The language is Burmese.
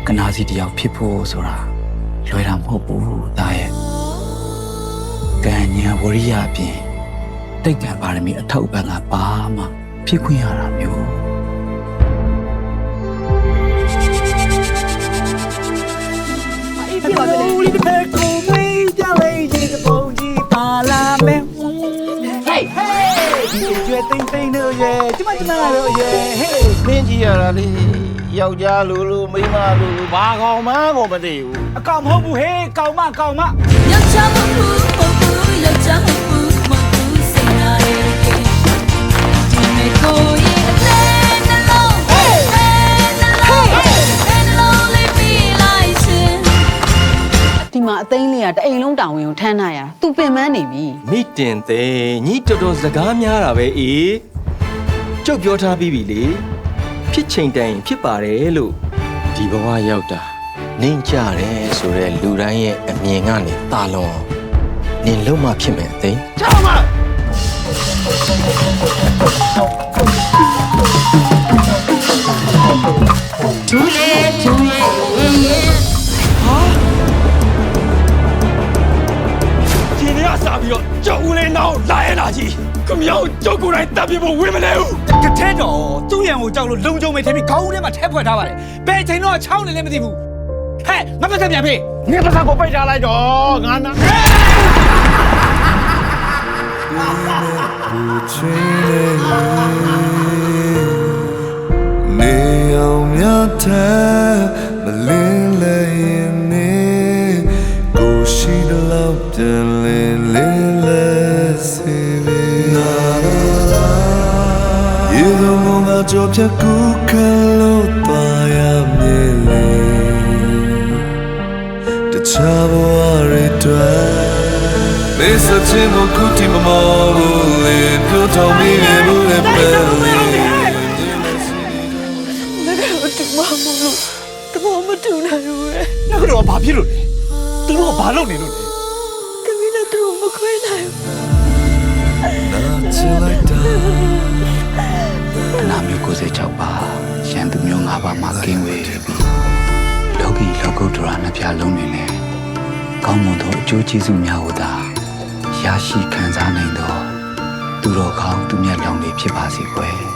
ကနာစီတယောက်ဖြစ်ဖို့ဆိုတာလွယ်တာမဟုတ်ဘူးဒါရဲ့ကံညာဝရိယအပြင်တိတ်ကံပါရမီအထောက်အပံ့ကဘာမှဖြစ်ခွင့်ရတာမျိုးဒီပါလေဒီဘက်ကိုမေးကြလေဒီကပုံကြီးပါလာမယ်ဟေးဟေးဒီကျွဲတိမ့်တိမ့်တို့ရဲ့ကျမတို့ရဲ့ဟေး မင်းကြီးရတာလေယောက်ျားလူမိန်းမလူဘာကောင်မှကိုမသိဘူး အကောင်မဟုတ်ဘူးဟေးကောင်မယောက်ျားမဟုတ်ဘူးယောက်ျားမဟုတ်ဘူးစိတ်နာရဲ့ဒီမေကိုရဲ့အလဲနှလုံးနှလုံးလေးပြီးလိုက်ရှင် ဒီမှာအသိန်းလေးကတအိမ်လုံးတောင်ဝင်ကိုထမ်းထားရသူပင်ပန်းနေပြီ မိတင်သေးညီတော်တော်စကားများတာပဲအေးကျုပ်ပြောထားပြီးပြီလေဖြစ်ချိန်တိုင်ဖြစ်ပါတယ်လို့ ဒီဘဝရောက်တာနင်းကြတယ်ဆိုတဲ့လူတိုင်းရဲ့အမြင်ကနေတာလွန်နင်လုံးမဖြစ်မယ်အသိ ချောင်းမ ဒူလေအေးရဲ့ ဒီနေ့ကစားပြီးတော့ကြောက်ဦးလေးနောက်လာရတာကြီးခမောင်ကြောက်ကိုယ်တိုင်တပ်ပြဖို့ဝင်မလဲဘူး ကထဲတော်သူ့ရံကိုကြောက်လို့လုံကြုံမေထဲပြီးခေါင်းထဲမှာထဲဖွက်ထားပါတယ်ဘယ်ချိန်တော့ချောင်းနေလည်းမသိဘူးဟဲ့ငါပတ်သက်ပြန်ဖေး ငါပါစားကိုပိတ်ထားလိုက်တော့ငါနာ နေအောင်မြတ်တဲ့မလင်းလဲရင်နေကိုရှိတဲ့လောက်ပြန်လင်းလင်းလဲစေပြီနာရာရေလုံးမငါကြောပြကူကလို့ပါရမလေတခြားဘဝတွေတွေ့မေစချင်ကိုခုတီမမောဘူးလေပြောတော်မိနေဘူးလေပဲလေ မတူနိုင်ဘူးလေ နောက်ကတော့ဘာဖြစ်လို့လဲသူတို့ကဘာလုပ်နေလို့လဲ ကမီးနဲ့သူမခွဲနိုင်ဘူး ကနာမျိုး96ပါရန်သူမျိုး5ပါးမှာကင်းဝေးပြီးလောကီလောကုတ္တရာနှစ်ပြားလုံးနေနဲ့ကောင်းမွန်သောအကျိုးကျေးဇူးများကိုသာရရှိခံစားနိုင်သောသူတော်ကောင်းသူမြတ်လောင်တွေဖြစ်ပါစေကွယ်